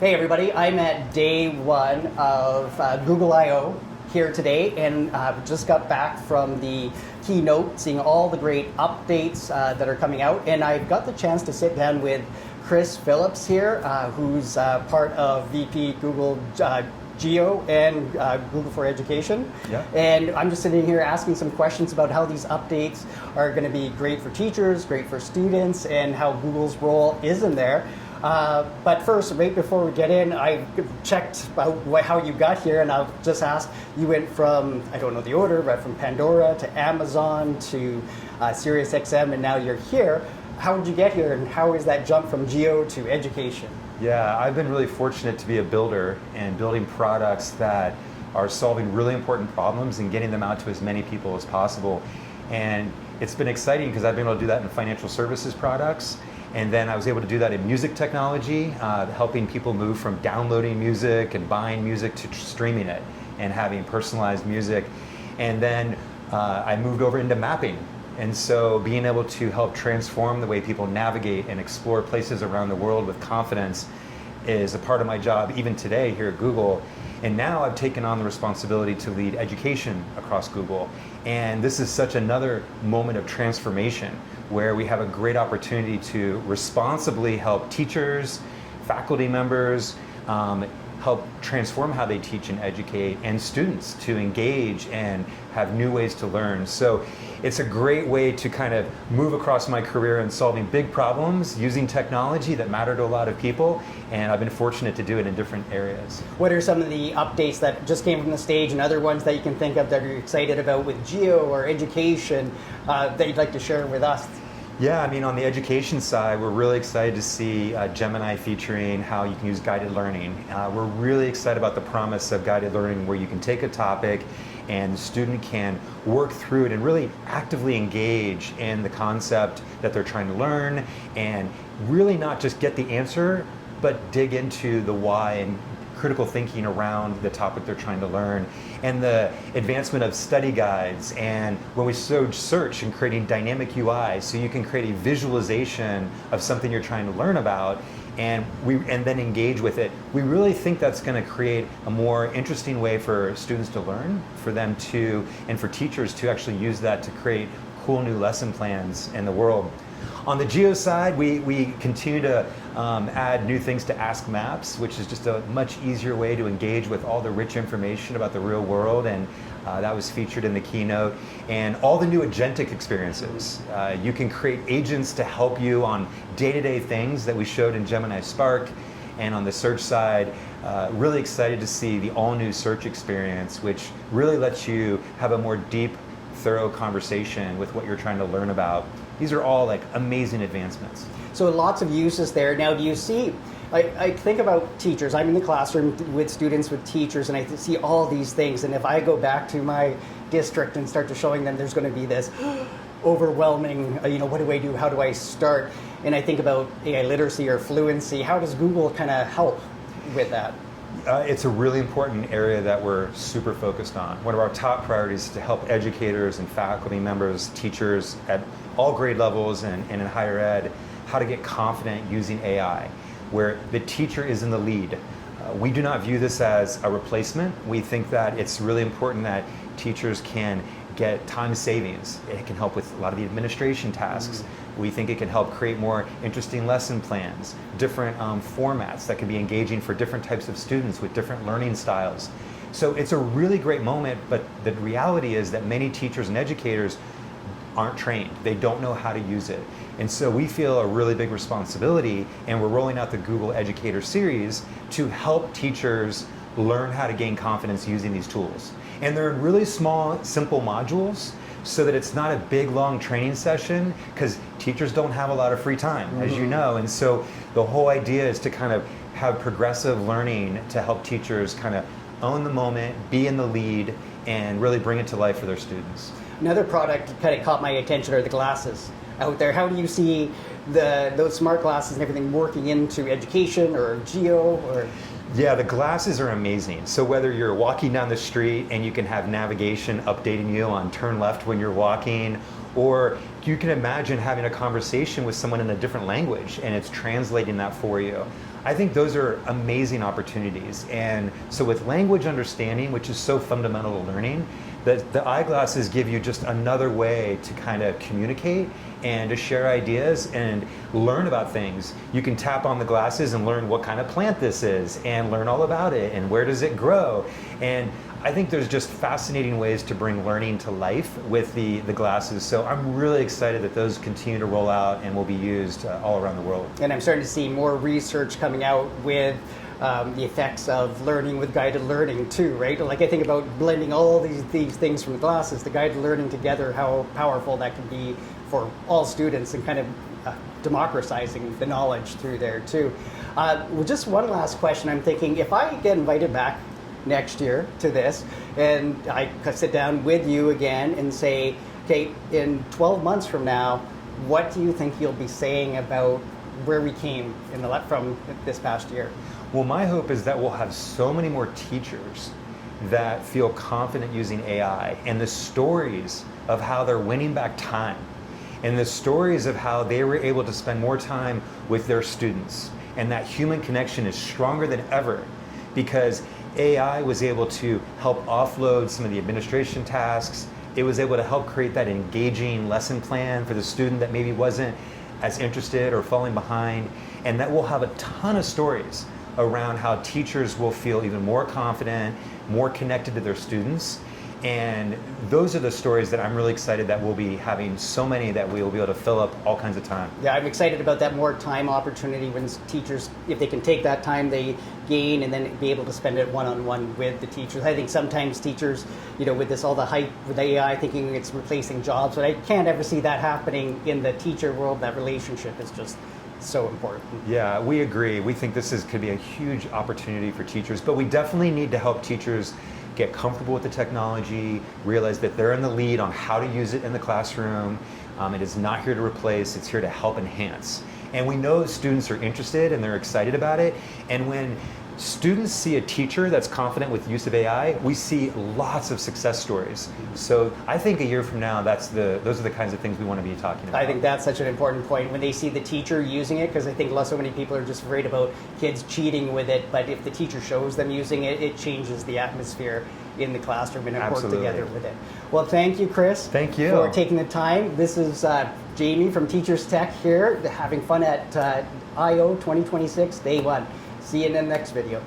Hey everybody, I'm at day one of Google I/O here today, and just got back from the keynote, seeing all the great updates that are coming out, and I've got the chance to sit down with Chris Phillips here, who's part of VP Google Geo and Google for Education. Yeah. And I'm just sitting here asking some questions about how these updates are going to be great for teachers, great for students, and how Google's role is in there. But first, right before we get in, I checked out how you got here, and I'll just ask, you went from, I don't know the order, but from Pandora to Amazon to SiriusXM, and now you're here. How did you get here, and how is that jump from Geo to education? Yeah, I've been really fortunate to be a builder and building products that are solving really important problems and getting them out to as many people as possible. And it's been exciting because I've been able to do that in financial services products. And then I was able to do that in music technology, helping people move from downloading music and buying music to streaming it and having personalized music. And then I moved over into mapping. And so being able to help transform the way people navigate and explore places around the world with confidence is a part of my job even today here at Google. And now I've taken on the responsibility to lead education across Google. And this is such another moment of transformation where we have a great opportunity to responsibly help teachers, faculty members, help transform how they teach and educate, and students to engage and have new ways to learn. So it's a great way to kind of move across my career in solving big problems using technology that matter to a lot of people, and I've been fortunate to do it in different areas. What are some of the updates that just came from the stage and other ones that you can think of that you're excited about with Geo or education that you'd like to share with us? Yeah, I mean, on the education side, we're really excited to see Gemini featuring how you can use guided learning. We're really excited about the promise of guided learning where you can take a topic and the student can work through it and really actively engage in the concept that they're trying to learn and really not just get the answer, but dig into the why and critical thinking around the topic they're trying to learn. And the advancement of study guides, and when we search and creating dynamic UI so you can create a visualization of something you're trying to learn about and then engage with it. We really think that's going to create a more interesting way for students to learn, for them to, and for teachers to actually use that to create cool new lesson plans in the world. On the Geo side, we continue to add new things to Ask Maps, which is just a much easier way to engage with all the rich information about the real world, and that was featured in the keynote. And all the new agentic experiences. You can create agents to help you on day-to-day things that we showed in Gemini Spark. And on the search side, really excited to see the all-new search experience, which really lets you have a more deep, thorough conversation with what you're trying to learn about. These are all like amazing advancements. So lots of uses there. Now, do you see, I think about teachers. I'm in the classroom with students, with teachers, and I see all these things. And if I go back to my district and start to showing them, there's going to be this overwhelming, what do I do? How do I start? And I think about AI literacy or fluency. How does Google kind of help with that? It's a really important area that we're super focused on. One of our top priorities is to help educators and faculty members, teachers at all grade levels and in higher ed, how to get confident using AI, where the teacher is in the lead. We do not view this as a replacement. We think that it's really important that teachers can get time savings. It can help with a lot of the administration tasks. We think it can help create more interesting lesson plans, different formats that can be engaging for different types of students with different learning styles. So it's a really great moment, but the reality is that many teachers and educators aren't trained. They don't know how to use it. And so we feel a really big responsibility, and we're rolling out the Google Educator Series to help teachers learn how to gain confidence using these tools. And they're in really small, simple modules so that it's not a big, long training session, because teachers don't have a lot of free time, as you know. And so the whole idea is to kind of have progressive learning to help teachers kind of own the moment, be in the lead, and really bring it to life for their students. Another product that kind of caught my attention are the glasses out there. How do you see those smart glasses and everything working into education or Geo? Or Yeah, the glasses are amazing. So whether you're walking down the street and you can have navigation updating you on turn left when you're walking, or you can imagine having a conversation with someone in a different language and it's translating that for you. I think those are amazing opportunities. And so with language understanding, which is so fundamental to learning, the eyeglasses give you just another way to kind of communicate and to share ideas and learn about things. You can tap on the glasses and learn what kind of plant this is and learn all about it and where does it grow. And I think there's just fascinating ways to bring learning to life with the glasses. So I'm really excited that those continue to roll out and will be used all around the world. And I'm starting to see more research coming out with the effects of learning with guided learning too, right? Like I think about blending all these things from the glasses, the guided learning together, how powerful that can be for all students and kind of democratizing the knowledge through there too. Well, just one last question. I'm thinking if I get invited back next year to this and I sit down with you again and say, okay, in 12 months from now, what do you think you'll be saying about where we came from this past year? Well, my hope is that we'll have so many more teachers that feel confident using AI, and the stories of how they're winning back time, and the stories of how they were able to spend more time with their students, and that human connection is stronger than ever because AI was able to help offload some of the administration tasks. It was able to help create that engaging lesson plan for the student that maybe wasn't as interested or falling behind, and that we'll have a ton of stories around how teachers will feel even more confident, more connected to their students. And those are the stories that I'm really excited that we'll be having so many that we will be able to fill up all kinds of time. Yeah, I'm excited about that more time opportunity when teachers, if they can take that time they gain and then be able to spend it one-on-one with the teachers. I think sometimes teachers, with this all the hype with the AI thinking it's replacing jobs, but I can't ever see that happening in the teacher world. That relationship is just so important. Yeah, we agree. We think could be a huge opportunity for teachers, but we definitely need to help teachers get comfortable with the technology, realize that they're in the lead on how to use it in the classroom. It is not here to replace, it's here to help enhance. And we know students are interested and they're excited about it. And when students see a teacher that's confident with use of AI, we see lots of success stories. So I think a year from now, those are the kinds of things we want to be talking about. I think that's such an important point when they see the teacher using it, because I think so many people are just afraid about kids cheating with it, but if the teacher shows them using it, it changes the atmosphere in the classroom and work together with it. Well, thank you, Chris. Thank you. For taking the time. This is Jamie from Teachers Tech here, having fun at I/O 2026, day one. See you in the next video.